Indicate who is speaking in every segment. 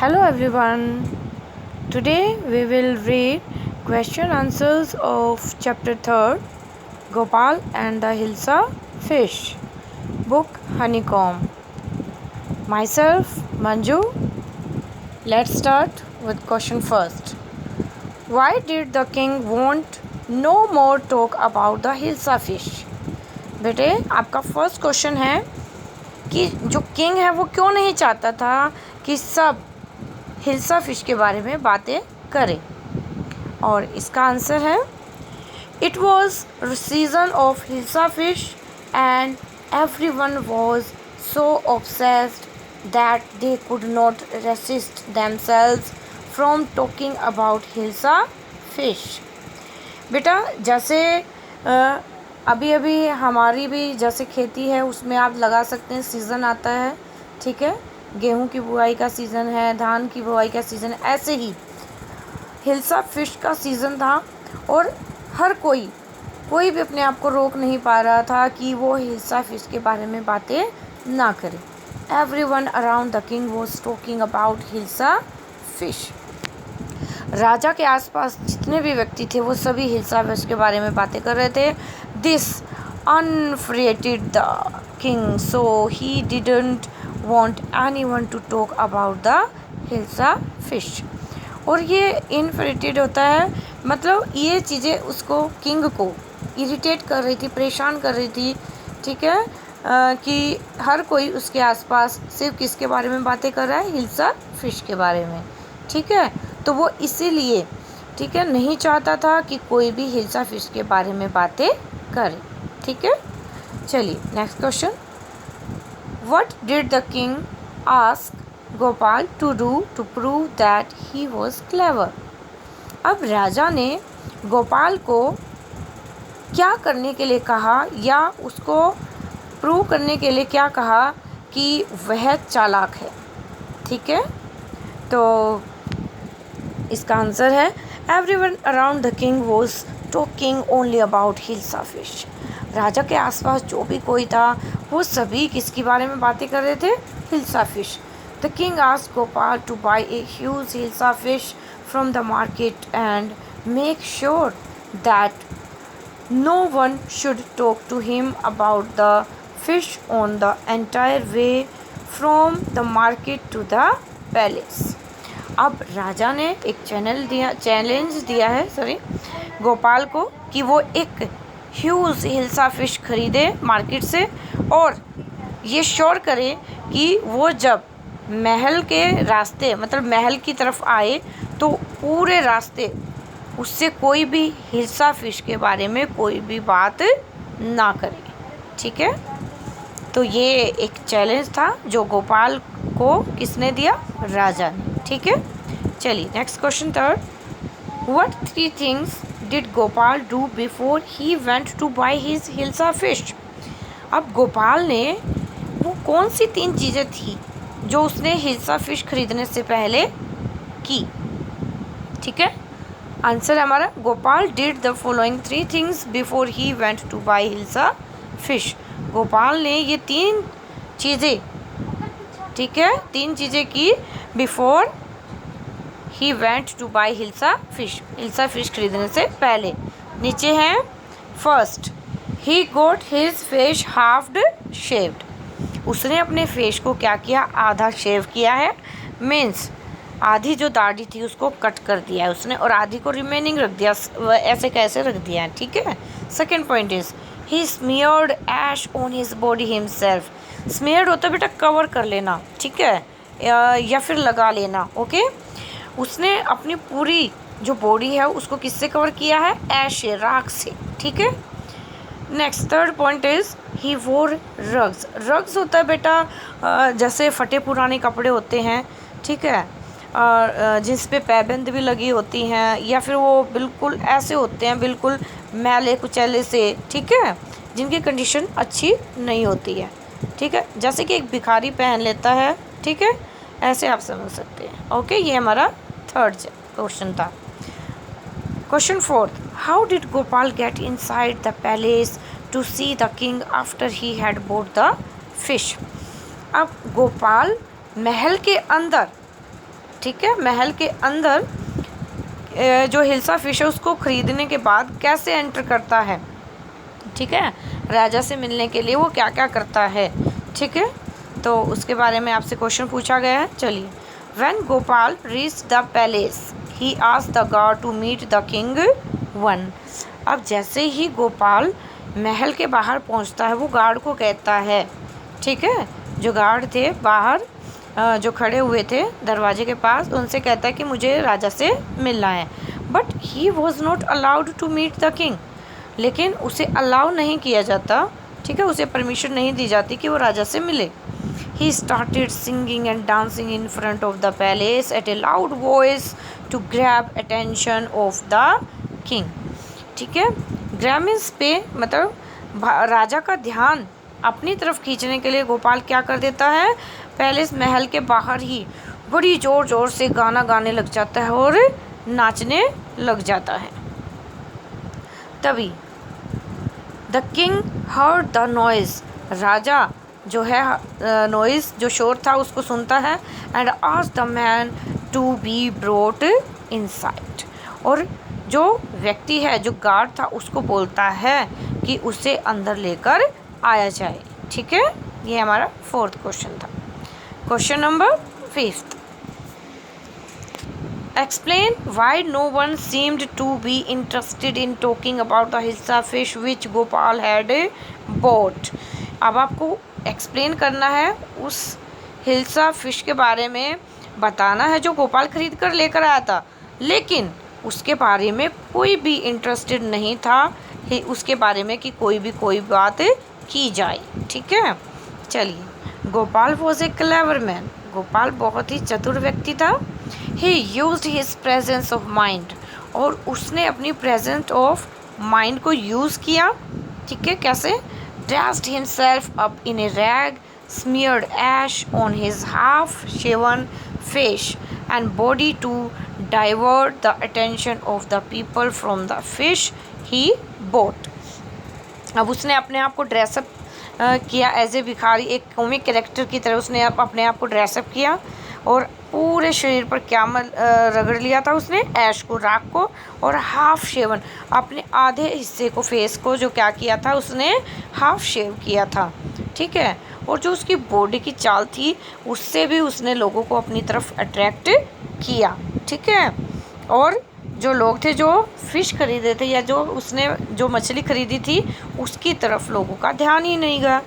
Speaker 1: Hello everyone. Today we will read question answers of chapter 3rd Gopal and the Hilsa Fish, book Honeycomb. Myself Manju. Let's start with question first. Why did the king want no more talk about the Hilsa fish? बेटे आपका first question है कि जो king है वो क्यों नहीं चाहता था कि सब हिल्सा फिश के बारे में बातें करें। और इसका आंसर है it was season of hilsa fish and everyone was so obsessed that they could not resist themselves from talking about hilsa fish. बेटा जैसे अभी अभी हमारी भी जैसे खेती है उसमें आप लगा सकते हैं, सीज़न आता है, ठीक है, गेहूं की बुआई का सीज़न है, धान की बुआई का सीज़न है, ऐसे ही हिल्सा फिश का सीज़न था और हर कोई भी अपने आप को रोक नहीं पा रहा था कि वो हिल्सा फिश के बारे में बातें ना करे। Everyone around the king was talking about hilsa fish. राजा के आसपास जितने भी व्यक्ति थे वो सभी हिल्सा फिश के बारे में बातें कर रहे थे। This infuriated the king so he didn't want anyone to talk about the hilsa fish. और ये इनफ्रेटेड होता है, मतलब ये चीज़ें उसको किंग को इरिटेट कर रही थी, परेशान कर रही थी, ठीक है, कि हर कोई उसके आसपास सिर्फ किसके बारे में बातें कर रहा है, हिल्सा फिश के बारे में, ठीक है। तो वो इसीलिए, ठीक है, नहीं चाहता था कि कोई भी हिल्सा फिश के बारे में बातें करे, ठीक है। चलिए next question. What did the king ask Gopal to do to prove that he was clever? अब राजा ने गोपाल को क्या करने के लिए कहा या उसको प्रूव करने के लिए क्या कहा कि वह चालाक है, ठीक है। तो इसका आंसर है everyone around the king was talking only about hilsa fish. राजा के आसपास जो भी कोई था वो सभी किसके बारे में बातें कर रहे थे, hilsa fish. The king asked Gopal to buy a huge hilsa fish from the market and make sure that no one should talk to him about the fish on the entire way from the market to the palace. अब राजा ने एक challenge दिया है गोपाल को कि वो एक ह्यूज हिल्सा फिश खरीदे मार्केट से और ये श्योर करे कि वो जब महल के रास्ते, मतलब महल की तरफ आए तो पूरे रास्ते उससे कोई भी हिल्सा फिश के बारे में कोई भी बात ना करे, ठीक है। तो ये एक चैलेंज था जो गोपाल को किसने दिया, राजा ने, ठीक है। चलिए next question third. What 3 things did Gopal do before he went to buy his hilsa fish? अब गोपाल ने वो कौन सी 3 चीज़ें थी जो उसने हिल्सा फिश खरीदने से पहले की, ठीक है। आंसर हमारा Gopal did the following 3 things before he went to buy hilsa fish. Gopal ने ये 3 चीज़ें, ठीक है, 3 चीज़ें की before he went to buy hilsa fish खरीदने से पहले। नीचे हैं, first he got his face half shaved. उसने अपने फेस को क्या किया, आधा शेव किया है, मीन्स आधी जो दाढ़ी थी उसको कट कर दिया है उसने और आधी को रिमेनिंग रख दिया, ऐसे कैसे रख दिया है, ठीक है। Second point is he smeared ash on his body himself. Smeared होता है बेटा कवर कर लेना, ठीक है, या फिर लगा लेना, ओके। उसने अपनी पूरी जो बॉडी है उसको किससे कवर किया है, ऐश से, राख से, ठीक है। नेक्स्ट थर्ड पॉइंट इज ही वोर रग्स। रग्स होता है बेटा जैसे फटे पुराने कपड़े होते हैं, ठीक है, जिस पे पैबंद भी लगी होती हैं या फिर वो बिल्कुल ऐसे होते हैं, बिल्कुल मैले कुचैले से, ठीक है, जिनकी कंडीशन अच्छी नहीं होती है, ठीक है, जैसे कि एक भिखारी पहन लेता है, ठीक है, ऐसे आप समझ सकते हैं, ओके। ये हमारा थर्ड क्वेश्चन था। Question fourth, how did Gopal get inside the palace to see the king after he had bought the fish? अब गोपाल महल के अंदर ठीक है, महल के अंदर जो हिल्सा फिश है उसको ख़रीदने के बाद कैसे एंटर करता है, ठीक है, राजा से मिलने के लिए वो क्या क्या करता है, ठीक है, तो उसके बारे में आपसे क्वेश्चन पूछा गया है। चलिए, when Gopal reach the palace he asked the guard to meet the king one. अब जैसे ही गोपाल महल के बाहर पहुंचता है वो गार्ड को कहता है, ठीक है, जो गार्ड थे बाहर जो खड़े हुए थे दरवाजे के पास, उनसे कहता है कि मुझे राजा से मिलना है। But he was not allowed to meet the king, लेकिन उसे अलाउ नहीं किया जाता, ठीक है, उसे परमिशन नहीं दी जाती कि वो राजा से मिले। He started singing and dancing in front of the palace at a loud voice to grab attention of the king, ठीक है, grab means पे मतलब राजा का ध्यान अपनी तरफ खींचने के लिए गोपाल क्या कर देता है, पैलेस महल के बाहर ही बड़ी ज़ोर ज़ोर से गाना गाने लग जाता है और नाचने लग जाता है। तभी the king heard the noise, राजा जो है नॉइज़ जो शोर था उसको सुनता है, and asked the man to be brought inside, और जो व्यक्ति है जो गार्ड था उसको बोलता है कि उसे अंदर लेकर आया जाए, ठीक है, ये हमारा 4th क्वेश्चन था। Question number 5th, explain why no one seemed to be interested in talking about the hilsa fish which Gopal had bought। अब आपको एक्सप्लेन करना है उस हिल्सा फिश के बारे में, बताना है जो गोपाल खरीद कर लेकर आया था, लेकिन उसके बारे में कोई भी इंटरेस्टेड नहीं था उसके बारे में कि कोई बात की जाए, ठीक है। चलिए, Gopal was a clever man, Gopal बहुत ही चतुर व्यक्ति था। ही used his presence of mind, और उसने अपनी प्रेजेंस ऑफ माइंड को यूज़ किया, ठीक है, कैसे, dressed himself up in a rag, smeared ash on his half-shaven face and body to divert the attention of the people from the fish he bought। अब उसने अपने आप को ड्रेसअप किया एज ए भिखारी, एक कॉमिक कैरेक्टर की तरह उसने अपने आप को ड्रेसअप किया, और पूरे शरीर पर क्या रगड़ लिया था उसने, ऐश को, राख को, और हाफ शेवन, अपने आधे हिस्से को, फेस को जो क्या किया था उसने हाफ शेव किया था, ठीक है, और जो उसकी बॉडी की चाल थी उससे भी उसने लोगों को अपनी तरफ अट्रैक्ट किया, ठीक है, और जो लोग थे जो फ़िश खरीदे थे या जो उसने जो मछली खरीदी थी उसकी तरफ लोगों का ध्यान ही नहीं गया।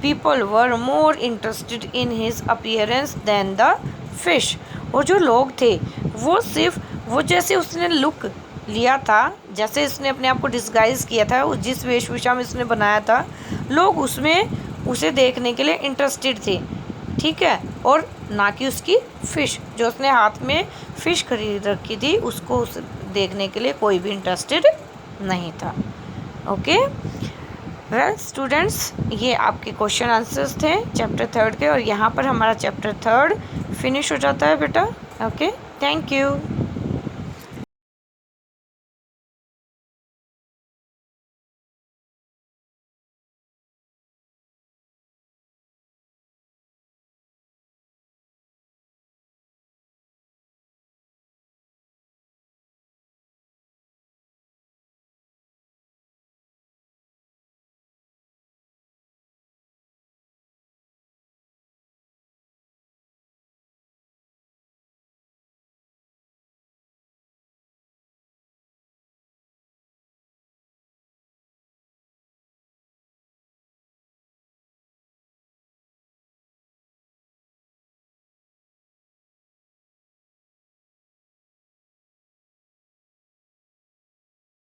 Speaker 1: People were more interested in his appearance than the fish, और जो लोग थे वो सिर्फ वो जैसे उसने लुक लिया था, जैसे उसने अपने आप को डिस्गाइज किया था, जिस वेशभूषा में उसने बनाया था, लोग उसमें उसे देखने के लिए इंटरेस्टेड थे, ठीक है, और ना कि उसकी फ़िश, जो उसने हाथ में फ़िश खरीद रखी थी उसको उस देखने के लिए कोई भी इंटरेस्टेड नहीं था। ओके वेल स्टूडेंट्स, ये आपके क्वेश्चन आंसर्स थे चैप्टर 3 के, और यहाँ पर हमारा चैप्टर 3 फिनिश हो जाता है बेटा। Okay, thank you.